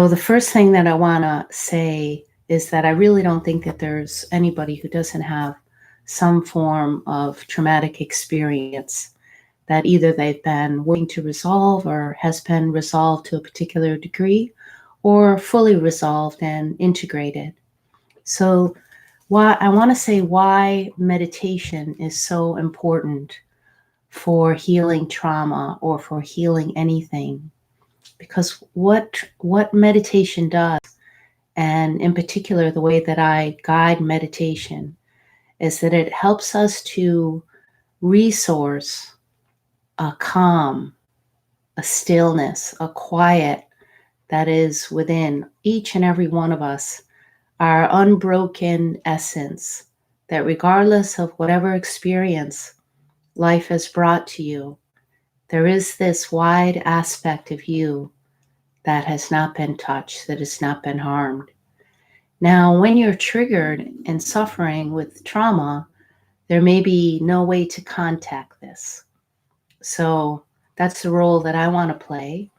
So the first thing that I want to say is that I really don't think that there's anybody who doesn't have some form of traumatic experience that either they've been working to resolve or has been resolved to a particular degree or fully resolved and integrated. So why I want to say why meditation is so important for healing trauma or for healing anything, because what meditation does, and in particular the way that I guide meditation, is that it helps us to resource a calm, a stillness, a quiet that is within each and every one of us, our unbroken essence, that regardless of whatever experience life has brought to you, there is this wide aspect of you that has not been touched, that has not been harmed. Now, when you're triggered and suffering with trauma, there may be no way to contact this. So that's the role that I want to play.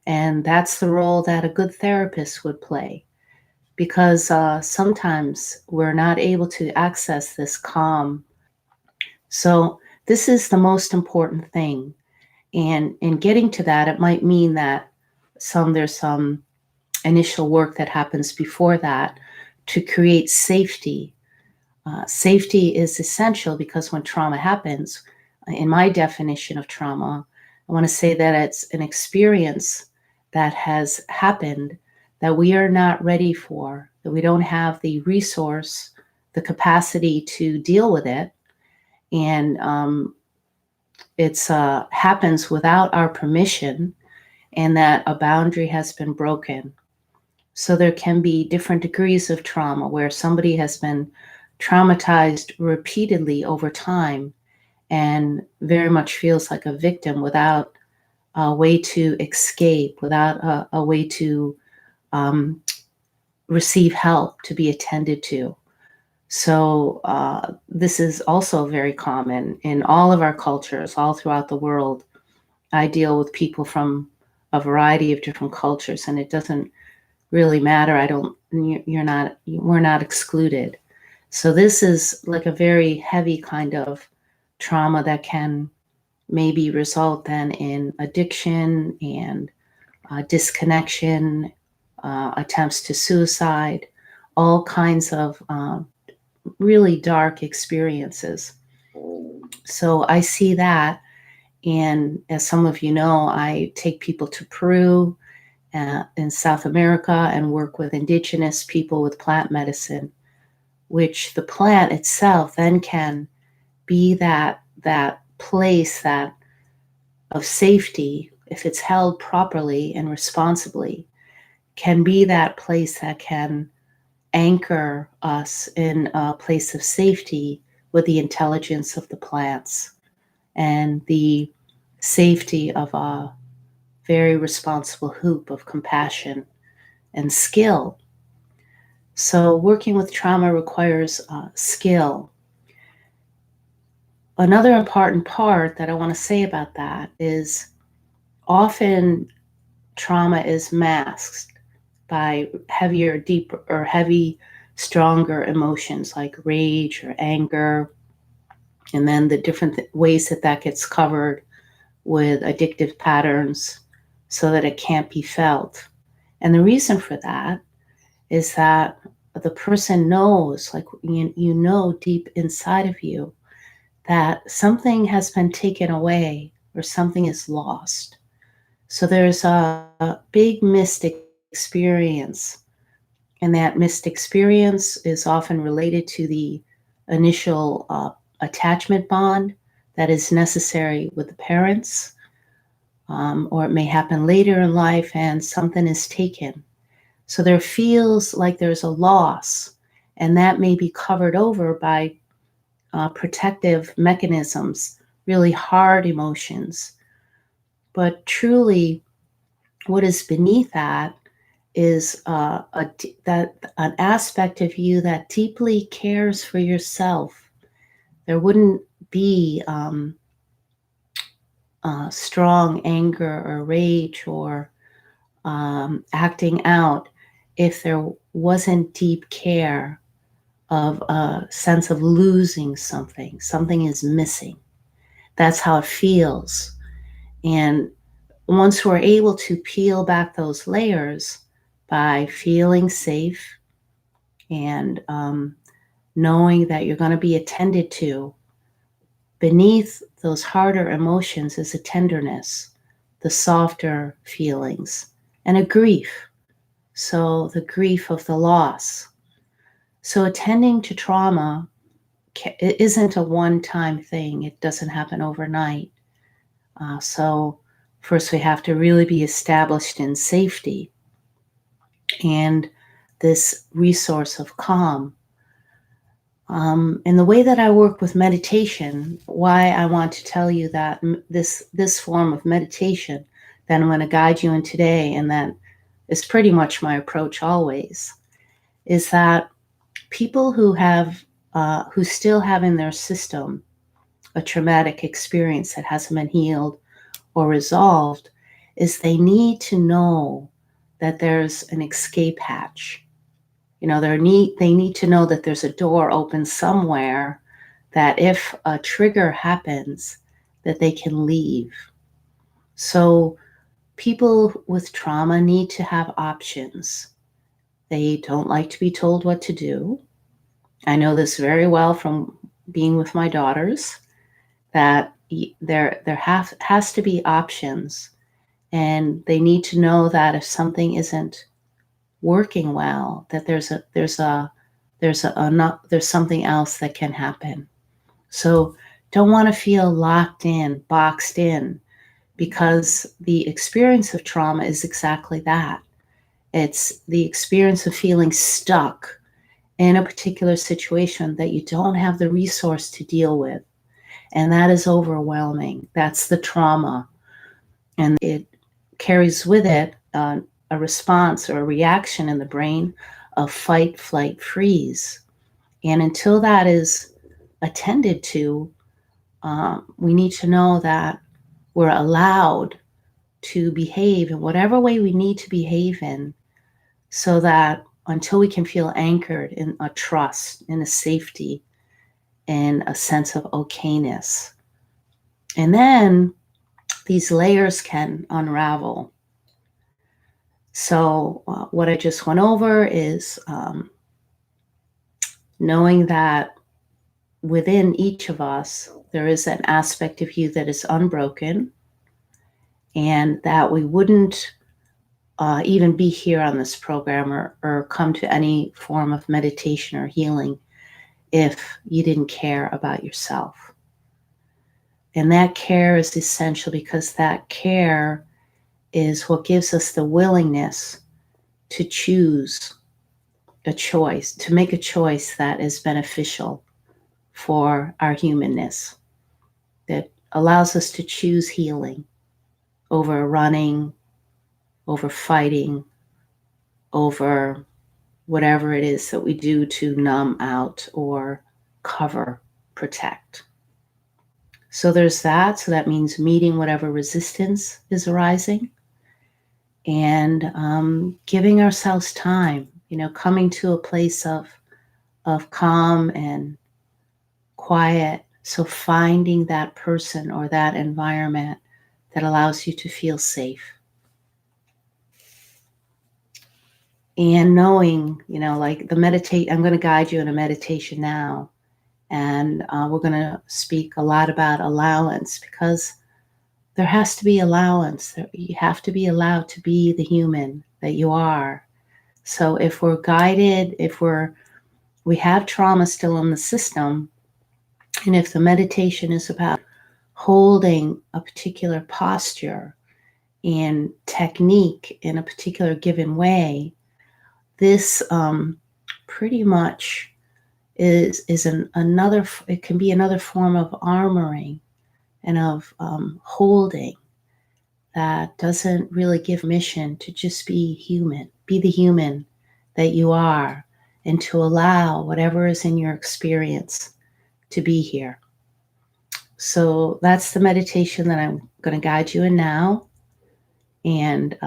And that's the role that a good therapist would play, because sometimes we're not able to access this calm. So this is the most important thing. And in getting to that, it might mean that there's some initial work that happens before that to create safety. Safety is essential because when trauma happens, in my definition of trauma, I want to say that it's an experience that has happened that we are not ready for, that we don't have the resource, the capacity to deal with it. And it happens without our permission, and that a boundary has been broken. So there can be different degrees of trauma where somebody has been traumatized repeatedly over time and very much feels like a victim without a way to escape, without a way to receive help, to be attended to. So this is also very common in all of our cultures, all throughout the world. I deal with people from a variety of different cultures, and it doesn't really matter. We're not excluded. So this is like a very heavy kind of trauma that can maybe result then in addiction and disconnection, attempts to suicide, all kinds of really dark experiences. So I see that. And as some of you know, I take people to Peru in South America and work with indigenous people with plant medicine, which the plant itself then can be that place that of safety, if it's held properly and responsibly, can be that place that can anchor us in a place of safety with the intelligence of the plants and the safety of a very responsible hoop of compassion and skill. So working with trauma requires skill. Another important part that I want to say about that is often trauma is masked by heavier, deeper, or heavy, stronger emotions like rage or anger, and then the different ways that gets covered with addictive patterns so that it can't be felt. And the reason for that is that the person knows, like you know deep inside of you, that something has been taken away or something is lost. So there's a big missed experience, and that missed experience is often related to the initial attachment bond that is necessary with the parents, or it may happen later in life and something is taken. So there feels like there's a loss, and that may be covered over by protective mechanisms, really hard emotions. But truly, what is beneath that is an aspect of you that deeply cares for yourself. There wouldn't be strong anger or rage or acting out if there wasn't deep care of a sense of losing something. Something is missing. That's how it feels. And once we're able to peel back those layers by feeling safe and knowing that you're going to be attended to, beneath those harder emotions is a tenderness, the softer feelings, and a grief. So the grief of the loss. So attending to trauma it isn't a one-time thing. It doesn't happen overnight. So first we have to really be established in safety and this resource of calm. And the way that I work with meditation, why I want to tell you that this form of meditation that I'm going to guide you in today, and that is pretty much my approach always, is that people who still have in their system a traumatic experience that hasn't been healed or resolved, is they need to know that there's an escape hatch. You know, they need to know that there's a door open somewhere, that if a trigger happens, that they can leave. So people with trauma need to have options. They don't like to be told what to do. I know this very well from being with my daughters, that there has to be options, and they need to know that if something isn't working well, that there's something else that can happen. So don't want to feel locked in, boxed in, because the experience of trauma is exactly that. It's the experience of feeling stuck in a particular situation that you don't have the resource to deal with. And that is overwhelming. That's the trauma. And it carries with it a response or a reaction in the brain of fight, flight, freeze. And until that is attended to, we need to know that we're allowed to behave in whatever way we need to behave in, so that until we can feel anchored in a trust, in a safety, and a sense of okayness. And then these layers can unravel. So what I just went over is knowing that within each of us, there is an aspect of you that is unbroken, and that we wouldn't even be here on this program or come to any form of meditation or healing if you didn't care about yourself. And that care is essential, because that care is what gives us the willingness to choose a choice, to make a choice that is beneficial for our humanness, that allows us to choose healing over running, over fighting, over whatever it is that we do to numb out or cover, protect. So there's that. So that means meeting whatever resistance is arising, and giving ourselves time, coming to a place of calm and quiet. So finding that person or that environment that allows you to feel safe. And knowing, like I'm going to guide you in a meditation now. And we're going to speak a lot about allowance, because there has to be allowance. You have to be allowed to be the human that you are. So if we're guided, if we have trauma still in the system, and if the meditation is about holding a particular posture and technique in a particular given way, this pretty much is another. It can be another form of armoring and of holding that doesn't really give permission to just be human, be the human that you are, and to allow whatever is in your experience to be here. So that's the meditation that I'm going to guide you in now. And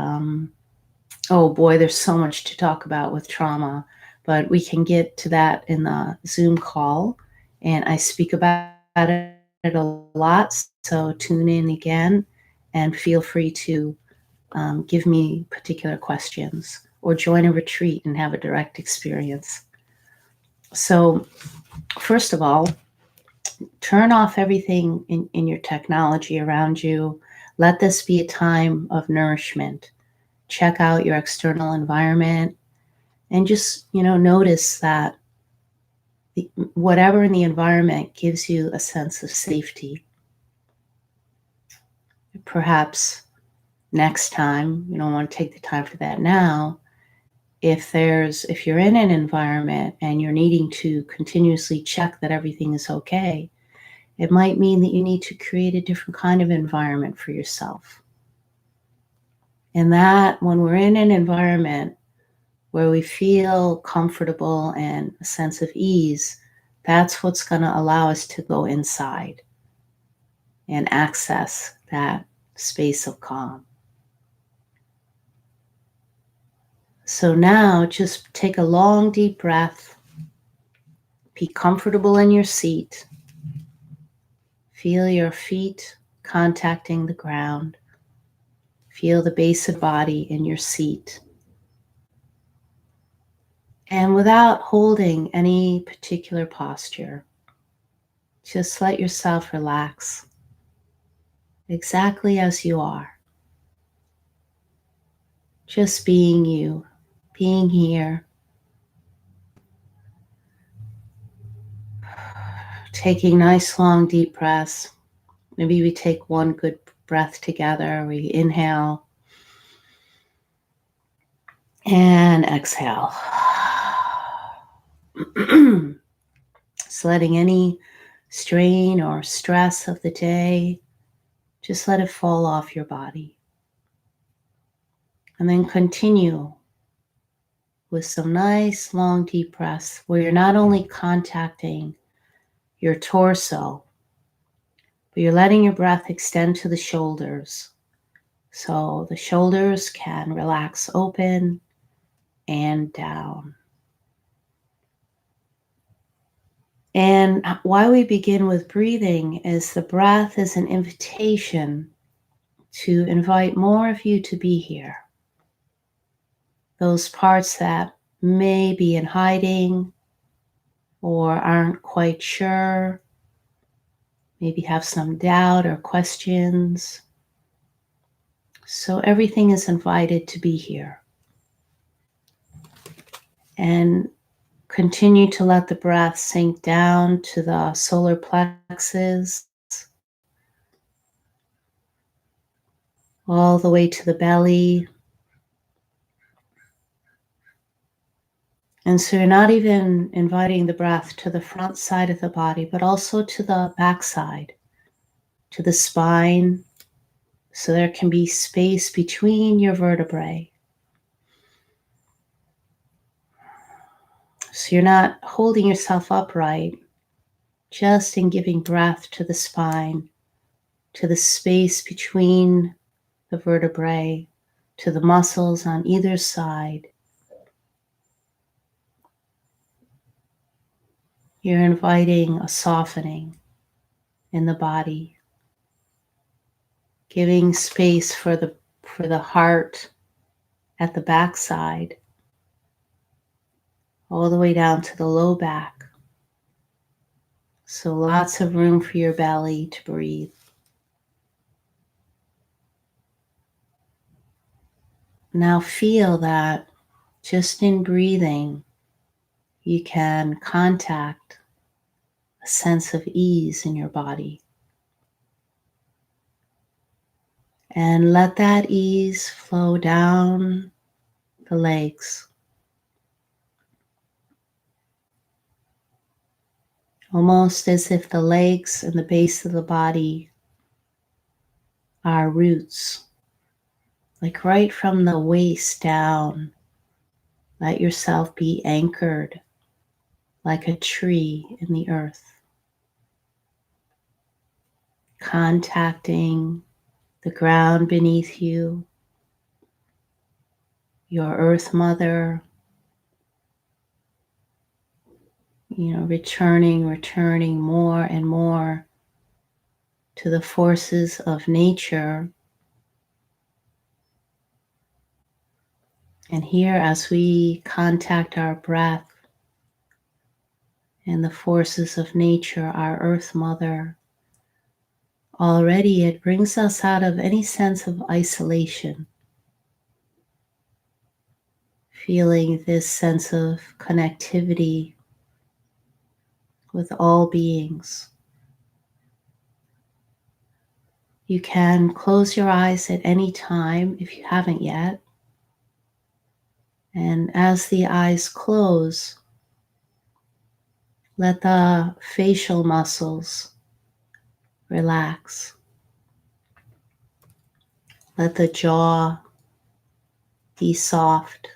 Oh boy, there's so much to talk about with trauma, but we can get to that in the Zoom call. And I speak about it a lot. So tune in again and feel free to give me particular questions or join a retreat and have a direct experience. So, first of all, turn off everything in your technology around you. Let this be a time of nourishment. Check out your external environment and just, notice that whatever in the environment gives you a sense of safety. Perhaps next time, you don't want to take the time for that now. If you're in an environment and you're needing to continuously check that everything is okay, it might mean that you need to create a different kind of environment for yourself. And that when we're in an environment where we feel comfortable and a sense of ease, that's what's going to allow us to go inside and access that space of calm. So now just take a long, deep breath. Be comfortable in your seat. Feel your feet contacting the ground. Feel the base of the body in your seat. And without holding any particular posture, just let yourself relax exactly as you are. Just being you, being here. Taking nice, long, deep breaths. Maybe we take one good breath together. We inhale and exhale. Just letting any strain or stress of the day, just let it fall off your body. And then continue with some nice, long, deep breaths where you're not only contacting your torso, but you're letting your breath extend to the shoulders. So the shoulders can relax open and down. And why we begin with breathing is the breath is an invitation to invite more of you to be here. Those parts that may be in hiding or aren't quite sure, maybe have some doubt or questions. So everything is invited to be here. And continue to let the breath sink down to the solar plexus, all the way to the belly. And so you're not even inviting the breath to the front side of the body, but also to the back side, to the spine, so there can be space between your vertebrae. So you're not holding yourself upright, just in giving breath to the spine, to the space between the vertebrae, to the muscles on either side. You're inviting a softening in the body, giving space for the heart at the backside, all the way down to the low back. So lots of room for your belly to breathe. Now feel that just in breathing, you can contact a sense of ease in your body. And let that ease flow down the legs, almost as if the legs and the base of the body are roots, like right from the waist down. Let yourself be anchored like a tree in the earth, contacting the ground beneath you, your Earth Mother, returning more and more to the forces of nature. And here, as we contact our breath and the forces of nature, our Earth Mother, already it brings us out of any sense of isolation, feeling this sense of connectivity with all beings. You can close your eyes at any time if you haven't yet. And as the eyes close, let the facial muscles relax. Let the jaw be soft.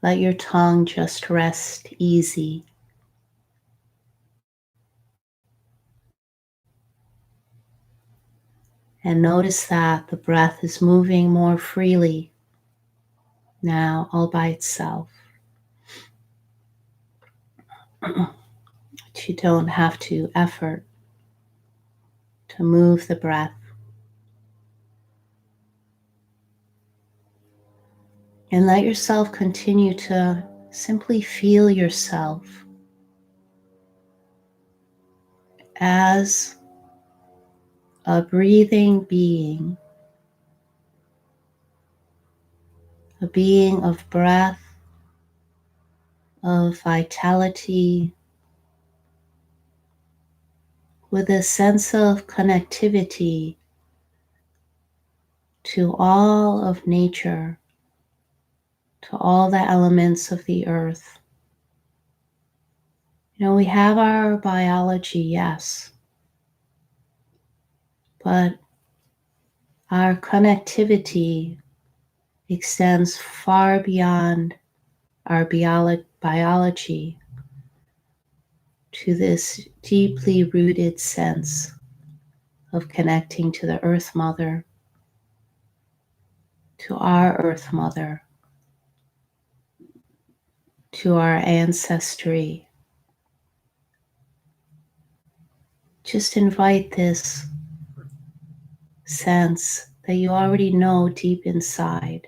Let your tongue just rest easy. And notice that the breath is moving more freely now, all by itself. You don't have to effort to move the breath. And let yourself continue to simply feel yourself as a breathing being, a being of breath, of vitality, with a sense of connectivity to all of nature, to all the elements of the earth. We have our biology, yes, but our connectivity extends far beyond our biology to this deeply rooted sense of connecting to the Earth Mother, to our Earth Mother, to our ancestry. Just invite this sense that you already know deep inside.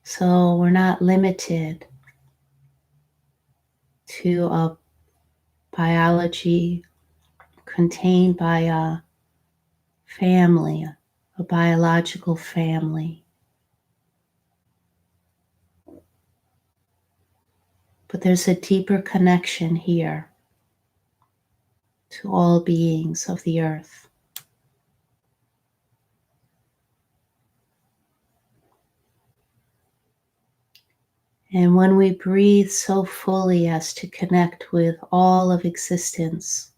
So we're not limited to a biology contained by a family, a biological family. But there's a deeper connection here to all beings of the earth. And when we breathe so fully as to connect with all of existence,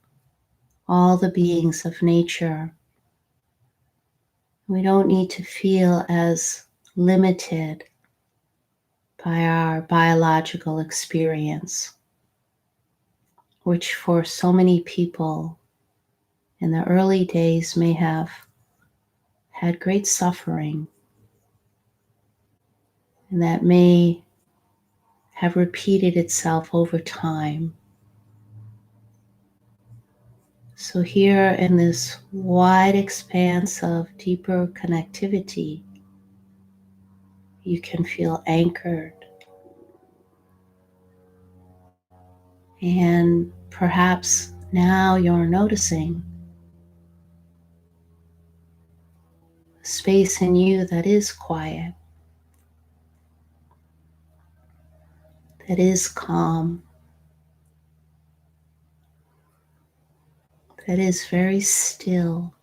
all the beings of nature, we don't need to feel as limited by our biological experience, which for so many people in the early days may have had great suffering, and that may have repeated itself over time. So here in this wide expanse of deeper connectivity, you can feel anchored, and perhaps now you're noticing a space in you that is quiet, that is calm, that is very still.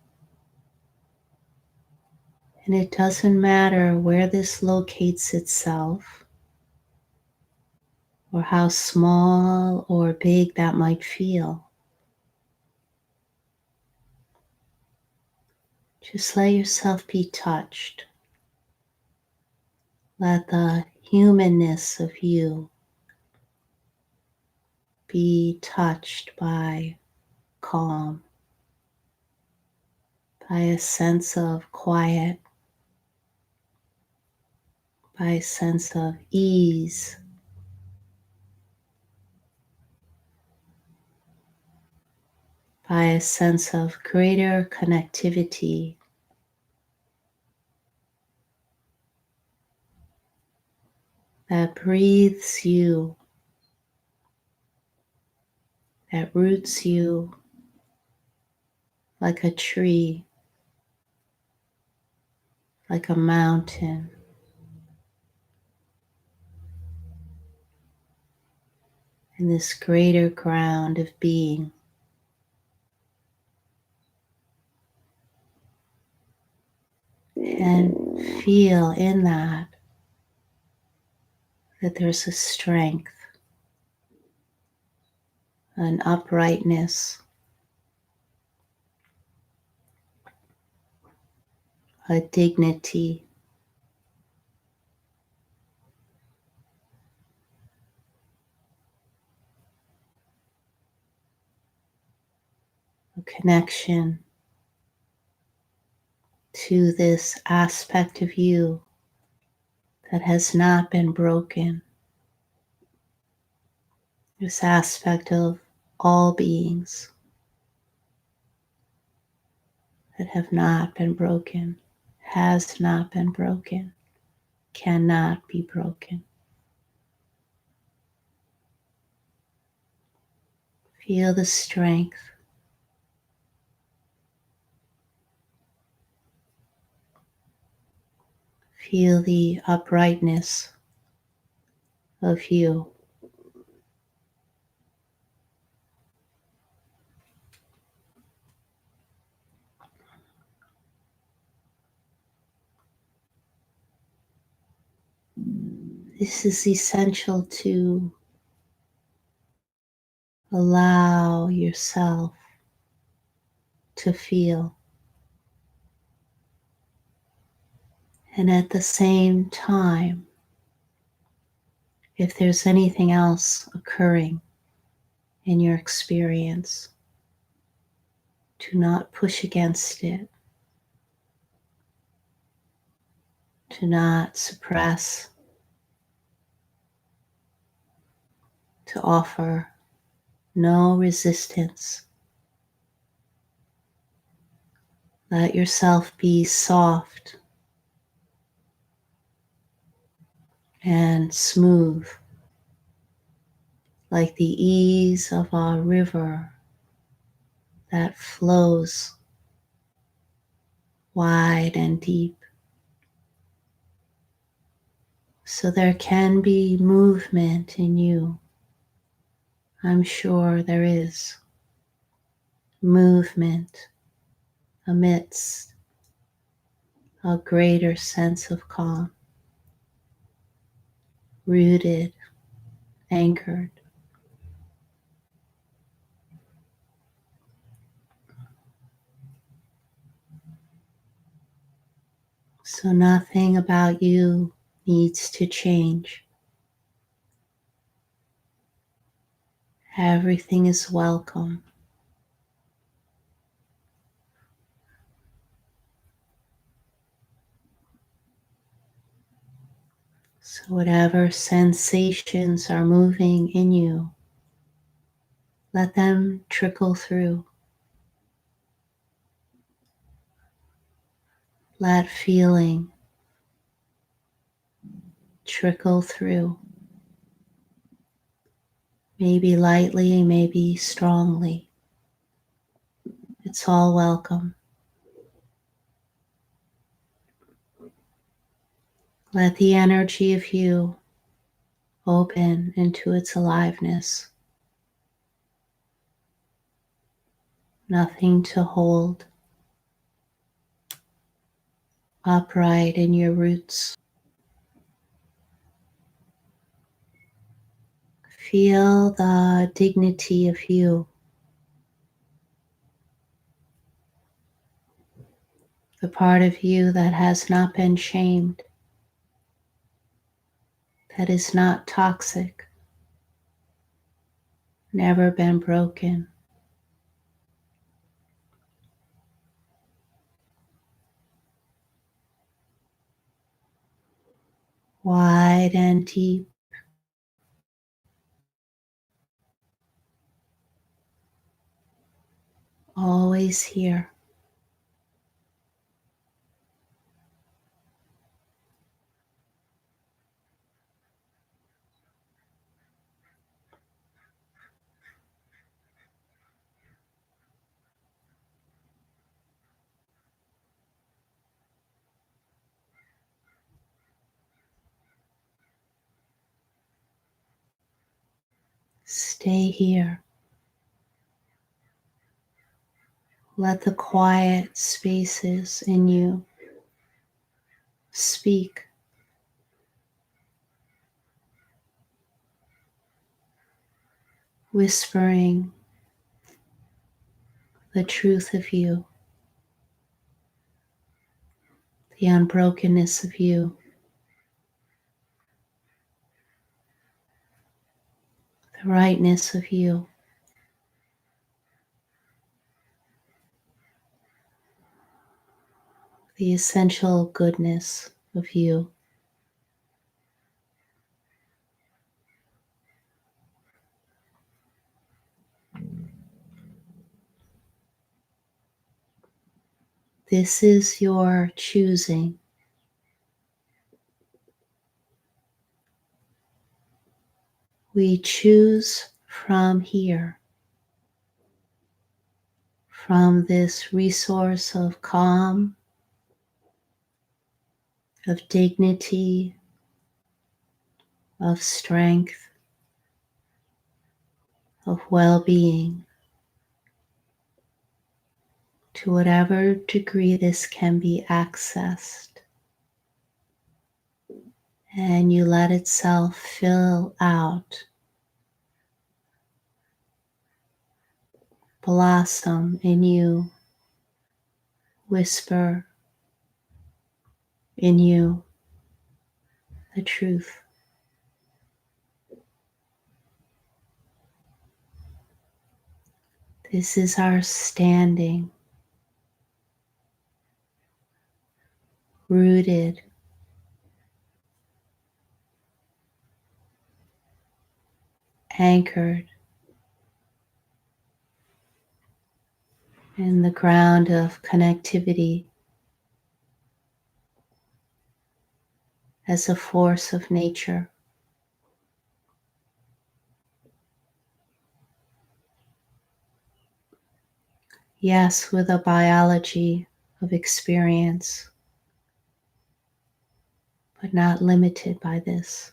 And it doesn't matter where this locates itself or how small or big that might feel. Just let yourself be touched. Let the humanness of you be touched by calm, by a sense of quiet, by a sense of ease, by a sense of greater connectivity that breathes you, that roots you like a tree, like a mountain, in this greater ground of being. And feel in that there's a strength, an uprightness, a dignity, a connection to this aspect of you that has not been broken, this aspect of all beings that have not been broken, has not been broken, cannot be broken. Feel the strength. Feel the uprightness of you. This is essential to allow yourself to feel. And at the same time, if there's anything else occurring in your experience, do not push against it. Do not suppress. To offer no resistance. Let yourself be soft and smooth, like the ease of a river that flows wide and deep. So there can be movement in you. I'm sure there is movement amidst a greater sense of calm, rooted, anchored. So nothing about you needs to change. Everything is welcome. So whatever sensations are moving in you, let them trickle through. Let feeling trickle through. Maybe lightly, maybe strongly. It's all welcome. Let the energy of you open into its aliveness. Nothing to hold. Upright in your roots. Feel the dignity of you. The part of you that has not been shamed, that is not toxic, never been broken. wide and deep, always here. Stay here. Let the quiet spaces in you speak, whispering the truth of you, the unbrokenness of you, the rightness of you, the essential goodness of you. This is your choosing. We choose from here, from this resource of calm, of dignity, of strength, of well-being, to whatever degree this can be accessed. And you let itself fill out, blossom in you, whisper in you the truth. This is our standing, rooted, anchored in the ground of connectivity as a force of nature. Yes, with a biology of experience, but not limited by this.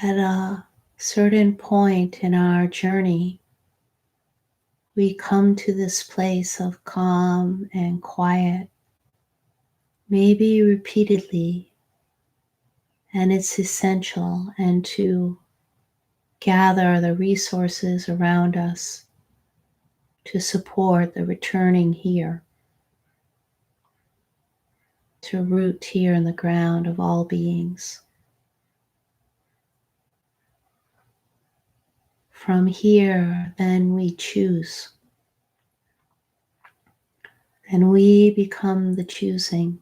At a certain point in our journey, we come to this place of calm and quiet, maybe repeatedly, and it's essential, and to gather the resources around us to support the returning here, to root here in the ground of all beings. From here, then we choose, and we become the choosing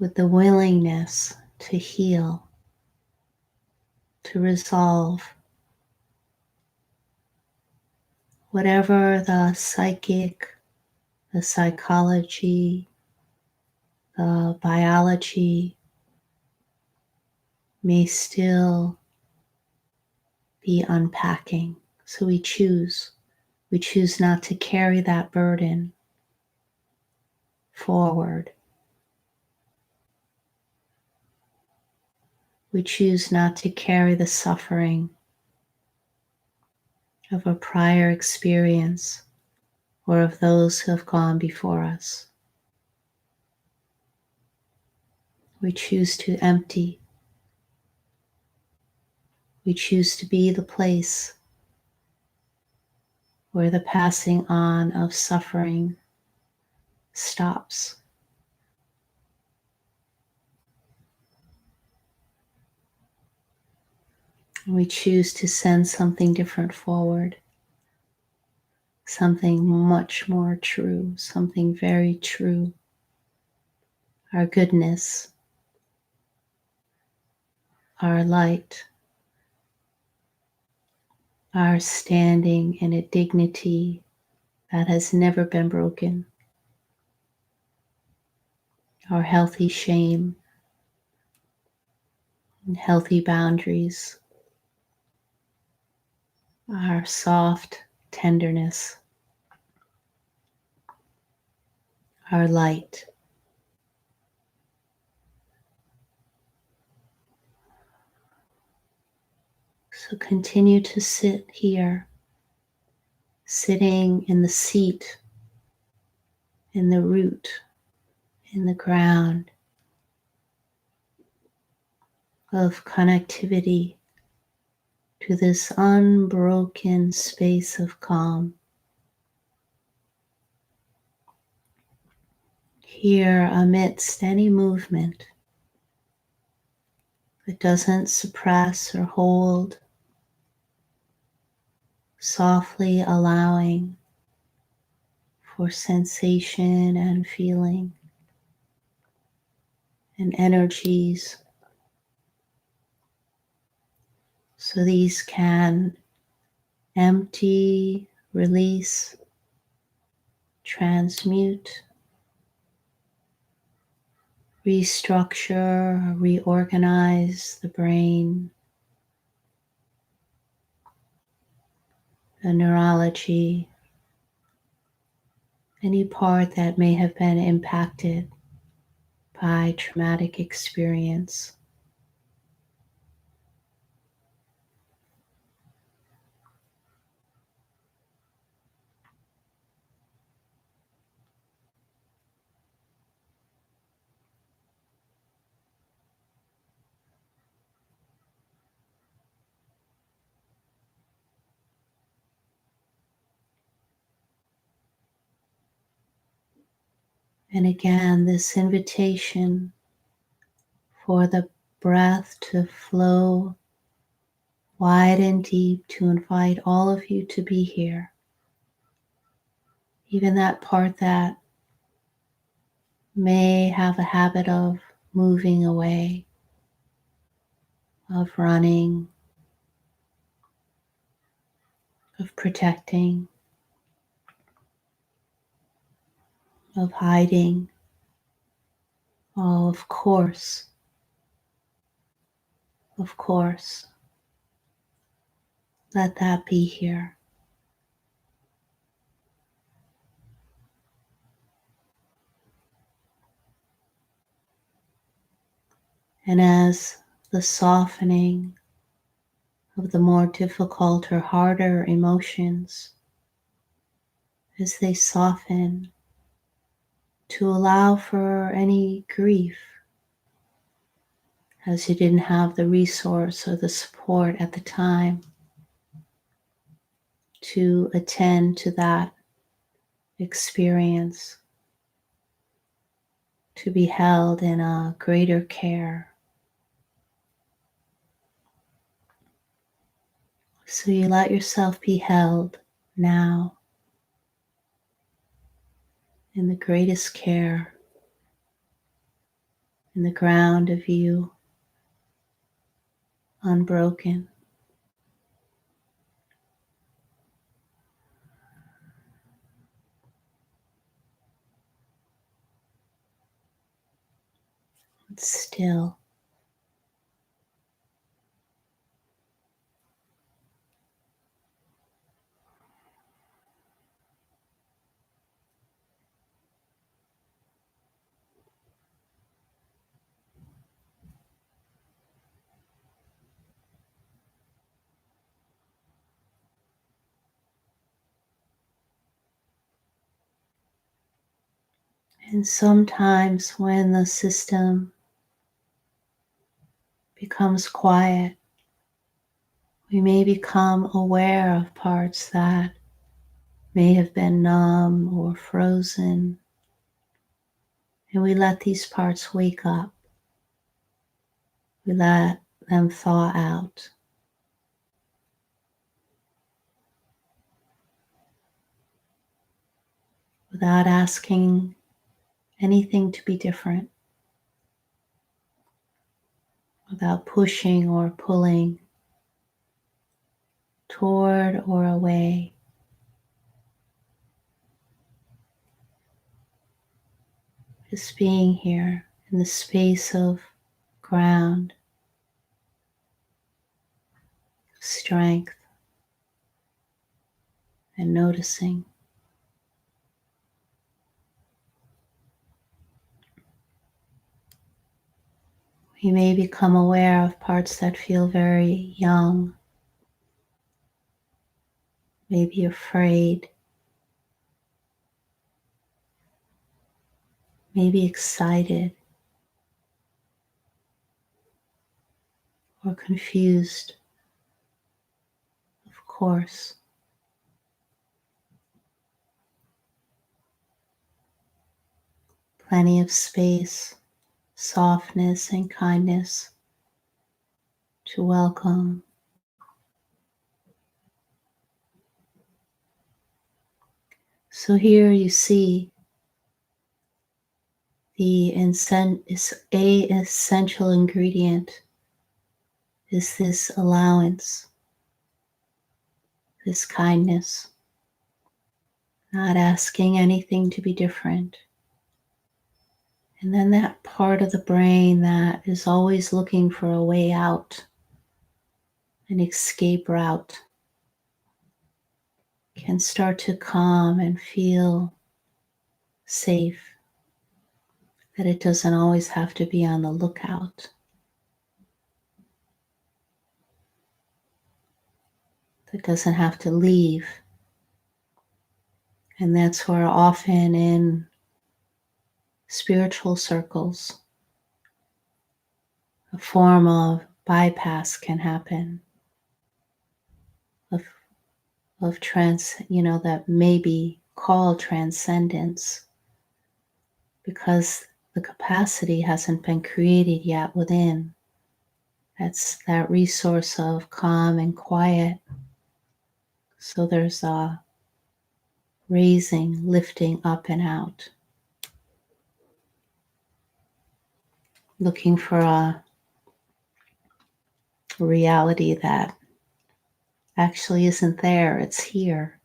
with the willingness to heal, to resolve whatever the psychic, the psychology, the biology may still be unpacking. So we choose. We choose not to carry that burden forward. We choose not to carry the suffering of a prior experience or of those who have gone before us. We choose to empty. We choose to be the place where the passing on of suffering stops. And we choose to send something different forward, something much more true, something very true. Our goodness, our light, our standing in a dignity that has never been broken, our healthy shame and healthy boundaries, our soft tenderness, our light. So continue to sit here, sitting in the seat, in the root, in the ground of connectivity to this unbroken space of calm. Here, amidst any movement that doesn't suppress or hold, softly allowing for sensation and feeling and energies. So these can empty, release, transmute, restructure, reorganize the brain, the neurology, any part that may have been impacted by traumatic experience. And again, this invitation for the breath to flow wide and deep to invite all of you to be here. Even that part that may have a habit of moving away, of running, of protecting, of hiding. Oh, of course, let that be here. And as the softening of the more difficult or harder emotions, as they soften, to allow for any grief, as you didn't have the resource or the support at the time to attend to that experience, to be held in a greater care. So you let yourself be held now in the greatest care, in the ground of you, unbroken. And still. And sometimes when the system becomes quiet, we may become aware of parts that may have been numb or frozen, and we let these parts wake up. We let them thaw out without asking anything to be different, without pushing or pulling toward or away. Just being here in the space of ground, strength, and noticing. We may become aware of parts that feel very young, maybe afraid, maybe excited or confused, of course. Plenty of space, softness, and kindness to welcome. So here you see the essential ingredient is this allowance, this kindness, not asking anything to be different. And then that part of the brain that is always looking for a way out, an escape route, can start to calm and feel safe, that it doesn't always have to be on the lookout. That doesn't have to leave. And that's where often in spiritual circles, a form of bypass can happen, of that may be called transcendence, because the capacity hasn't been created yet within. That's that resource of calm and quiet. So there's a raising, lifting up and out, looking for a reality that actually isn't there, it's here.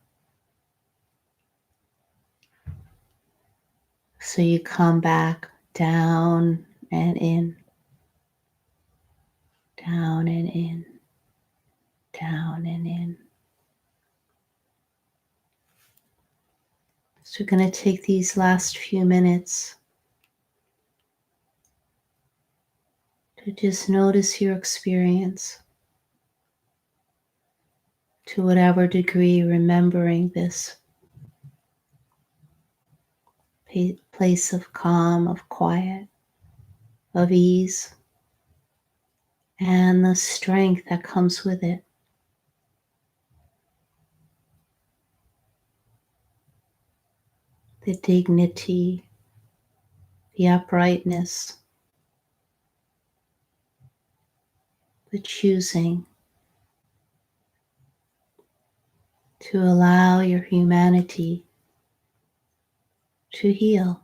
So you come back down and in, down and in, down and in. So we're going to take these last few minutes to just notice your experience, to whatever degree, remembering this place of calm, of quiet, of ease, and the strength that comes with it. The dignity, the uprightness, the choosing to allow your humanity to heal.